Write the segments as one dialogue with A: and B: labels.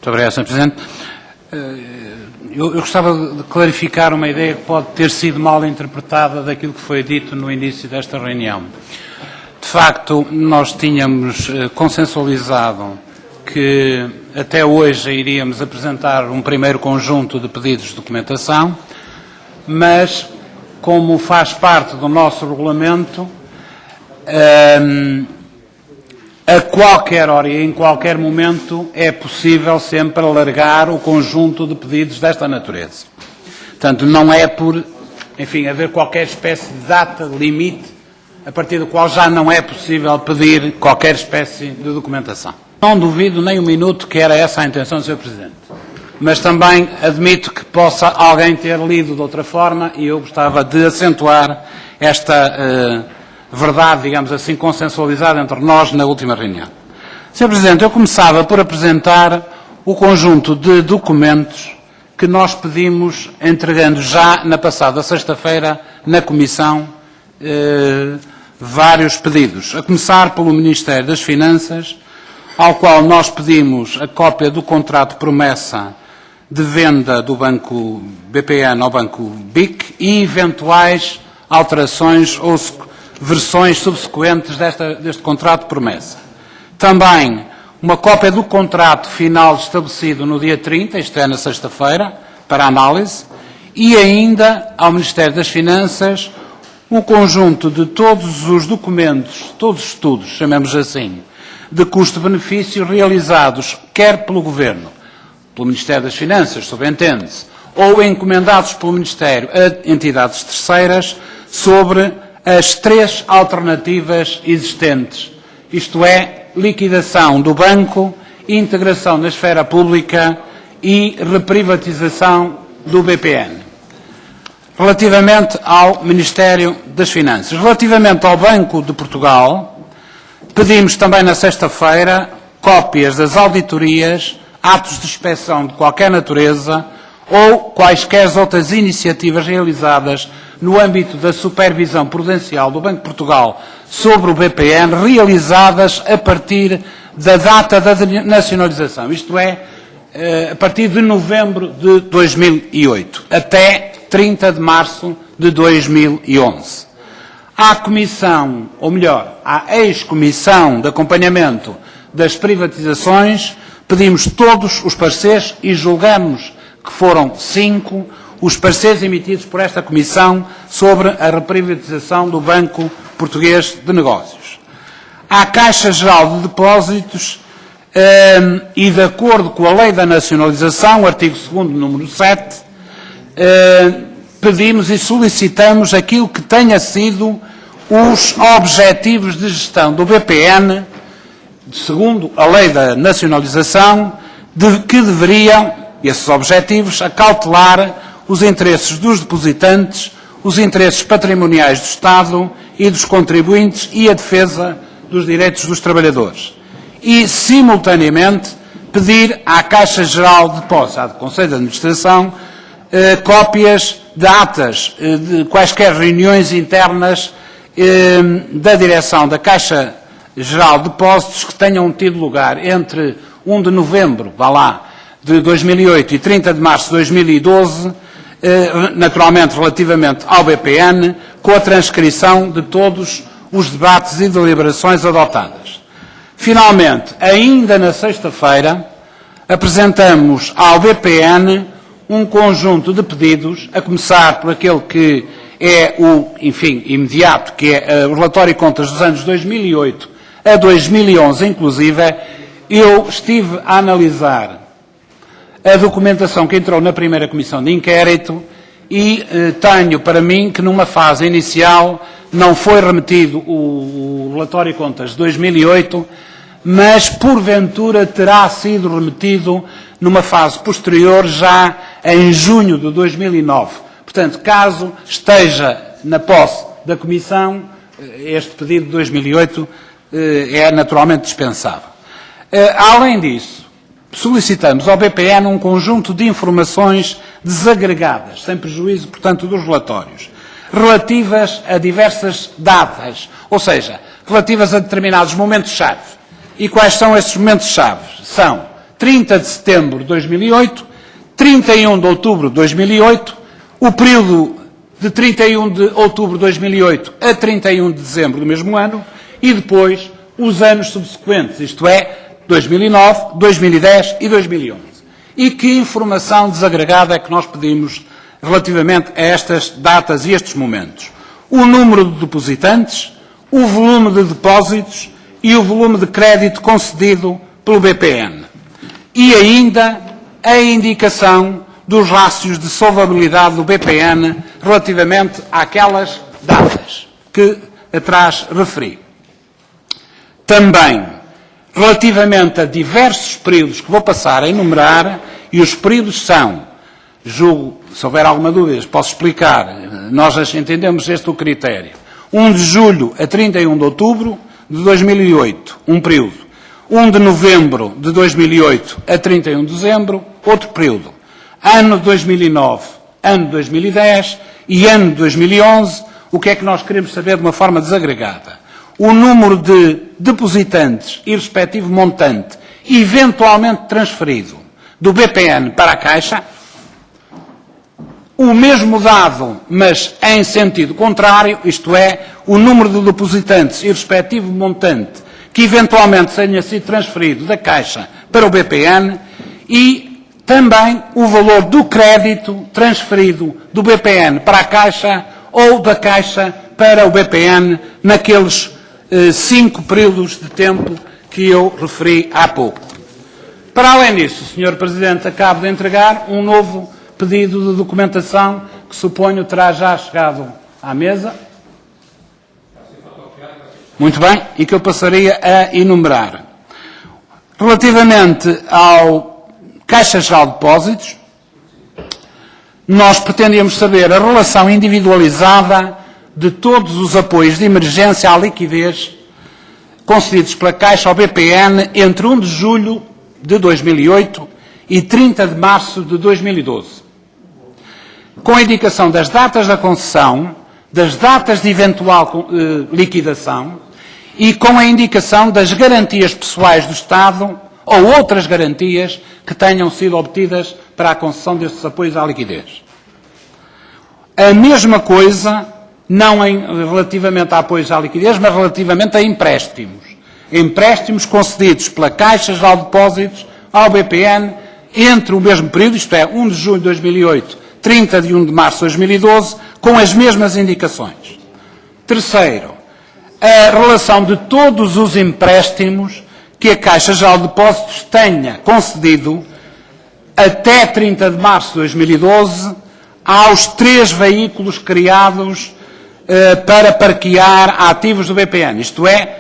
A: Muito obrigado, Sr. Presidente. Eu gostava de clarificar uma ideia que pode ter sido mal interpretada daquilo que foi dito no início desta reunião. De facto, nós tínhamos consensualizado que até hoje iríamos apresentar um primeiro conjunto de pedidos de documentação, mas, como faz parte do nosso regulamento, a qualquer hora e em qualquer momento é possível sempre alargar o conjunto de pedidos desta natureza. Portanto, não é por, enfim, haver qualquer espécie de data limite a partir do qual já não é possível pedir qualquer espécie de documentação. Não duvido nem um minuto que era essa a intenção do Sr. Presidente, mas também admito que possa alguém ter lido de outra forma e eu gostava de acentuar esta verdade, digamos assim, consensualizada entre nós na última reunião. Sr. Presidente, eu começava por apresentar o conjunto de documentos que nós pedimos, entregando já na passada sexta-feira na Comissão vários pedidos, a começar pelo Ministério das Finanças, ao qual nós pedimos a cópia do contrato de promessa de venda do Banco BPN ao Banco BIC e eventuais alterações ou versões subsequentes deste contrato de promessa. Também uma cópia do contrato final estabelecido no dia 30, isto é, na sexta-feira, para análise, e ainda ao Ministério das Finanças um conjunto de todos os documentos, todos os estudos, chamemos assim, de custo-benefício realizados quer pelo Governo, pelo Ministério das Finanças, subentende-se, ou encomendados pelo Ministério a entidades terceiras sobre as três alternativas existentes, isto é, liquidação do banco, integração na esfera pública e reprivatização do BPN. Relativamente ao Ministério das Finanças. Relativamente ao Banco de Portugal, pedimos também na sexta-feira cópias das auditorias, atos de inspeção de qualquer natureza ou quaisquer outras iniciativas realizadas no âmbito da supervisão prudencial do Banco de Portugal sobre o BPN, realizadas a partir da data da nacionalização, isto é, a partir de novembro de 2008, até 30 de março de 2011. À Comissão, ou melhor, à ex-Comissão de Acompanhamento das Privatizações, pedimos todos os pareceres e julgamos que foram 5 os pareceres emitidos por esta Comissão sobre a reprivatização do Banco Português de Negócios. À Caixa Geral de Depósitos, e de acordo com a Lei da Nacionalização, artigo 2º, número 7, pedimos e solicitamos aquilo que tenha sido os objetivos de gestão do BPN, segundo a Lei da Nacionalização, que deveriam, esses objetivos, acautelar os interesses dos depositantes, os interesses patrimoniais do Estado e dos contribuintes e a defesa dos direitos dos trabalhadores. E, simultaneamente, pedir à Caixa Geral de Depósitos, ao Conselho de Administração, cópias de atas de quaisquer reuniões internas da direção da Caixa Geral de Depósitos que tenham tido lugar entre 1 de novembro, de 2008 e 30 de março de 2012, naturalmente relativamente ao BPN, com a transcrição de todos os debates e deliberações adotadas. Finalmente, ainda na sexta-feira, apresentamos ao BPN um conjunto de pedidos, a começar por aquele que é o, enfim, imediato, que é o relatório de contas dos anos 2008 a 2011, inclusive. Eu estive a analisar a documentação que entrou na primeira comissão de inquérito e tenho para mim que numa fase inicial não foi remetido o relatório de contas de 2008, mas porventura terá sido remetido numa fase posterior, já em junho de 2009. Portanto, caso esteja na posse da Comissão, este pedido de 2008 é naturalmente dispensável. Além disso, solicitamos ao BPN um conjunto de informações desagregadas, sem prejuízo, portanto, dos relatórios, relativas a diversas datas, ou seja, relativas a determinados momentos-chave. E quais são esses momentos-chave? São 30 de setembro de 2008, 31 de outubro de 2008, o período de 31 de outubro de 2008 a 31 de dezembro do mesmo ano e depois os anos subsequentes, isto é, 2009, 2010 e 2011. E que informação desagregada é que nós pedimos relativamente a estas datas e estes momentos? O número de depositantes, o volume de depósitos e o volume de crédito concedido pelo BPN. E ainda a indicação dos rácios de solvabilidade do BPN relativamente àquelas datas que atrás referi. Também, relativamente a diversos períodos que vou passar a enumerar, e os períodos são, julgo, se houver alguma dúvida, posso explicar, nós entendemos este o critério. 1 de julho a 31 de outubro de 2008, um período. 1 de novembro de 2008 a 31 de dezembro, outro período. Ano 2009, ano 2010 e ano 2011, o que é que nós queremos saber de uma forma desagregada? O número de depositantes e respectivo montante eventualmente transferido do BPN para a Caixa, o mesmo dado, mas em sentido contrário, isto é, o número de depositantes e respectivo montante que eventualmente tenha sido transferido da Caixa para o BPN e também o valor do crédito transferido do BPN para a Caixa ou da Caixa para o BPN naqueles 5 períodos de tempo que eu referi há pouco. Para além disso, Sr. Presidente, acabo de entregar um novo pedido de documentação que suponho terá já chegado à mesa. Muito bem, e que eu passaria a enumerar. Relativamente ao Caixa Geral de Depósitos, nós pretendíamos saber a relação individualizada de todos os apoios de emergência à liquidez concedidos pela Caixa ao BPN entre 1 de julho de 2008 e 30 de março de 2012. Com a indicação das datas da concessão, das datas de eventual liquidação e com a indicação das garantias pessoais do Estado ou outras garantias que tenham sido obtidas para a concessão destes apoios à liquidez. A mesma coisa, não relativamente a apoios à liquidez, mas relativamente a empréstimos. Empréstimos concedidos pela Caixa Geral de Depósitos ao BPN entre o mesmo período, isto é, 1 de julho de 2008, 30 de 1 de março de 2012, com as mesmas indicações. Terceiro, a relação de todos os empréstimos que a Caixa Geral de Depósitos tenha concedido até 30 de março de 2012 aos 3 veículos criados para parquear ativos do BPN, isto é,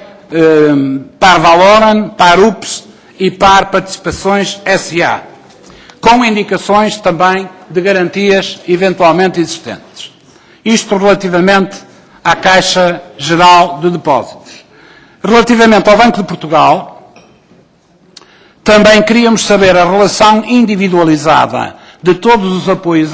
A: Par Valoran, Par UPS e Par Participações SA, com indicações também de garantias eventualmente existentes. Isto relativamente à Caixa Geral de Depósitos. Relativamente ao Banco de Portugal, também queríamos saber a relação individualizada de todos os apoios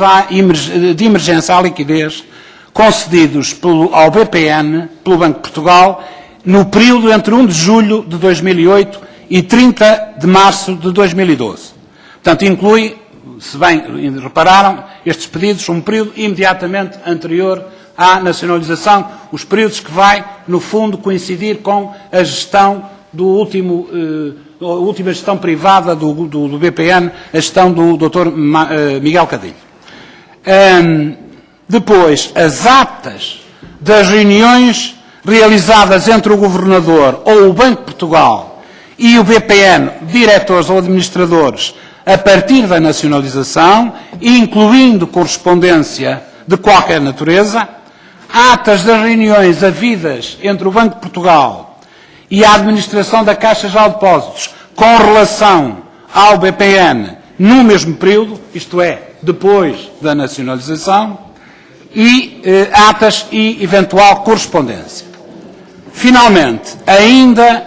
A: de emergência à liquidez concedidos ao BPN, pelo Banco de Portugal, no período entre 1 de julho de 2008 e 30 de março de 2012. Portanto, inclui, se bem repararam, estes pedidos um período imediatamente anterior à nacionalização, os períodos que vai, no fundo, coincidir com a gestão do a última gestão privada do BPN, a gestão do Dr. Miguel Cadilho. Depois, as atas das reuniões realizadas entre o Governador ou o Banco de Portugal e o BPN, diretores ou administradores, a partir da nacionalização, incluindo correspondência de qualquer natureza, atas das reuniões havidas entre o Banco de Portugal e a administração da Caixa Geral de Depósitos com relação ao BPN no mesmo período, isto é, depois da nacionalização, e atas e eventual correspondência. Finalmente, ainda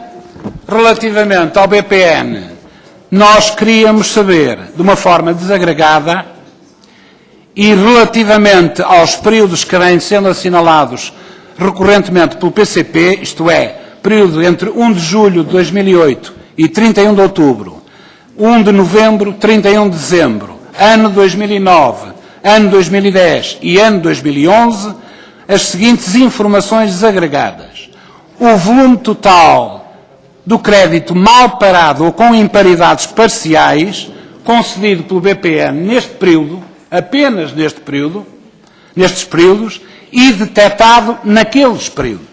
A: relativamente ao BPN, nós queríamos saber, de uma forma desagregada, e relativamente aos períodos que vêm sendo assinalados recorrentemente pelo PCP, isto é, período entre 1 de julho de 2008 e 31 de outubro, 1 de novembro, 31 de dezembro, ano 2009, ano 2010 e ano 2011, as seguintes informações desagregadas. O volume total do crédito mal parado ou com imparidades parciais concedido pelo BPN neste período, apenas nestes períodos, e detectado naqueles períodos.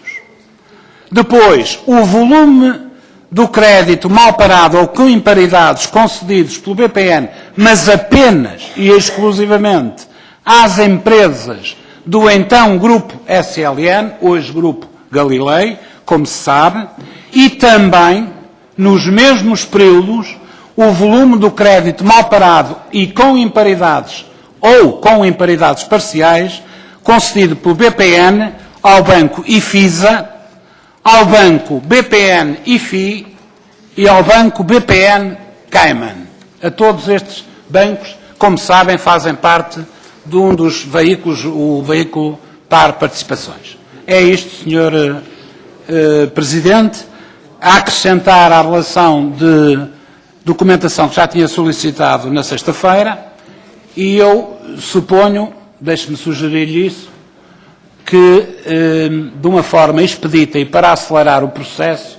A: Depois, o volume do crédito mal parado ou com imparidades concedidos pelo BPN, mas apenas e exclusivamente às empresas do então Grupo SLN, hoje Grupo Galilei, como se sabe, e também, nos mesmos períodos, o volume do crédito mal parado e com imparidades ou com imparidades parciais concedido pelo BPN ao Banco IFISA, ao Banco BPN IFI e ao Banco BPN Cayman. A todos estes bancos, como sabem, fazem parte de um dos veículos, o veículo PAR Participações. É isto, Sr. Presidente. A acrescentar à relação de documentação que já tinha solicitado na sexta-feira, e eu suponho, deixe-me sugerir-lhe isso, que, de uma forma expedita e para acelerar o processo,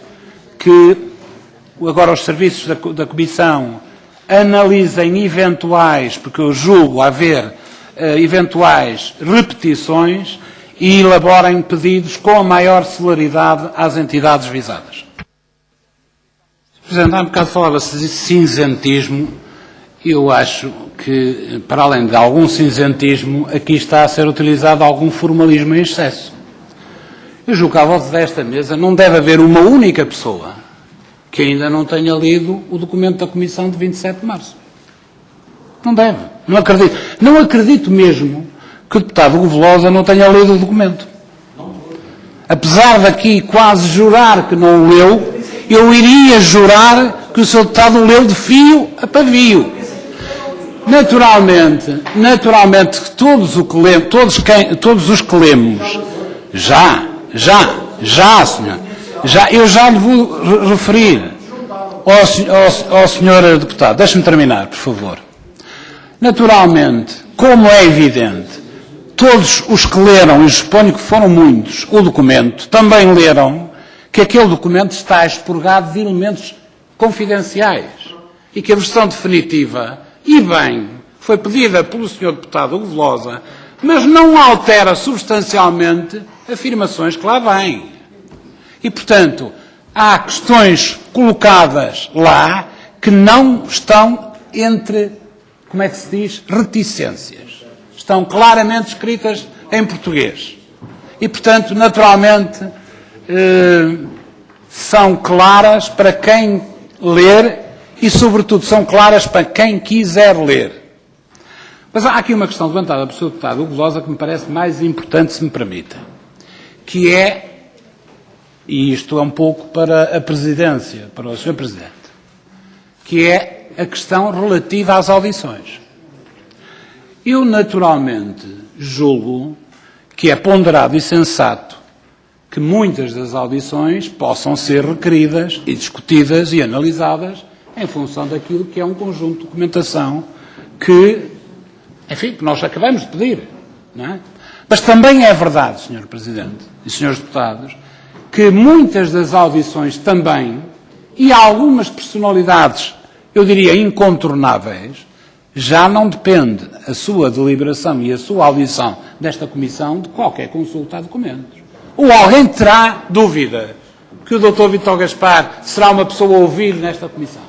A: que agora os serviços da Comissão analisem eventuais, porque eu julgo haver eventuais repetições, e elaborem pedidos com a maior celeridade às entidades visadas. Presidente, há um bocado falava-se de cinzentismo. Eu acho que, para além de algum cinzentismo, aqui está a ser utilizado algum formalismo em excesso. Eu julgo que à volta desta mesa não deve haver uma única pessoa que ainda não tenha lido o documento da Comissão de 27 de março. Não deve. Não acredito. Não acredito mesmo que o deputado Hugo Velosa não tenha lido o documento. Apesar daqui quase jurar que não o leu, eu iria jurar que o Sr. Deputado o leu de fio a pavio. Naturalmente, todos os que lemos, senhor, eu já lhe vou referir ao senhor deputado. Deixe-me terminar, por favor. Naturalmente, como é evidente, todos os que leram, e suponho que foram muitos, o documento, também leram que aquele documento está expurgado de elementos confidenciais e que a versão definitiva, e bem, foi pedida pelo Sr. Deputado Hugo Velosa, mas não altera substancialmente afirmações que lá vêm. E, portanto, há questões colocadas lá que não estão entre, como é que se diz, reticências. Estão claramente escritas em português. E, portanto, naturalmente, são claras para quem ler e, sobretudo, são claras para quem quiser ler. Mas há aqui uma questão levantada pelo Sr. Deputado Hugo Velosa que me parece mais importante, se me permita, que é, e isto é um pouco para a Presidência, para o Sr. Presidente, que é a questão relativa às audições. Eu, naturalmente, julgo que é ponderado e sensato que muitas das audições possam ser requeridas e discutidas e analisadas em função daquilo que é um conjunto de documentação que, enfim, que nós acabamos de pedir, não é? Mas também é verdade, Sr. Presidente e Srs. Deputados, que muitas das audições também, e algumas personalidades, eu diria, incontornáveis, já não depende a sua deliberação e a sua audição desta Comissão de qualquer consulta a documentos. Ou alguém terá dúvida que o Dr. Vítor Gaspar será uma pessoa a ouvir nesta Comissão,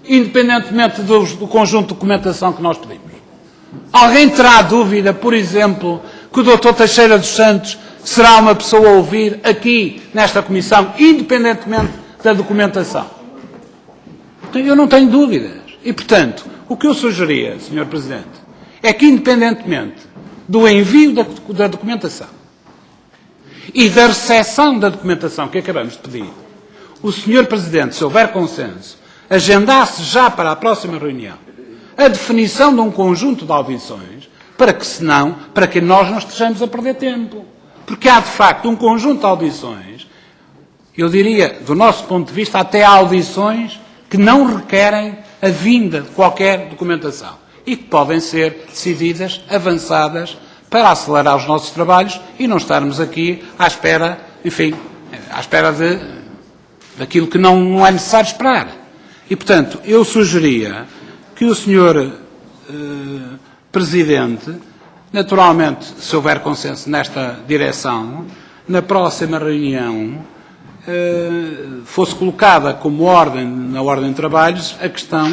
A: independentemente do conjunto de documentação que nós pedimos? Alguém terá dúvida, por exemplo, que o Dr. Teixeira dos Santos será uma pessoa a ouvir aqui nesta Comissão, independentemente da documentação? Eu não tenho dúvidas. E, portanto, o que eu sugeria, Sr. Presidente, é que, independentemente do envio da documentação e da recepção da documentação que acabamos de pedir, o Sr. Presidente, se houver consenso, agendasse já para a próxima reunião a definição de um conjunto de audições, para que nós não estejamos a perder tempo. Porque há, de facto, um conjunto de audições, eu diria, do nosso ponto de vista, até audições que não requerem a vinda de qualquer documentação e que podem ser decididas, avançadas, para acelerar os nossos trabalhos e não estarmos aqui à espera, enfim, à espera daquilo que não é necessário esperar. E, portanto, eu sugeria que o Sr. Presidente, naturalmente, se houver consenso nesta direção, na próxima reunião fosse colocada como na ordem de trabalhos a questão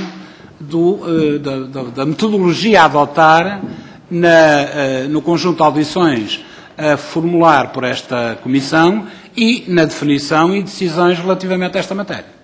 A: da metodologia a adotar no conjunto de audições a formular por esta Comissão e na definição e decisões relativamente a esta matéria.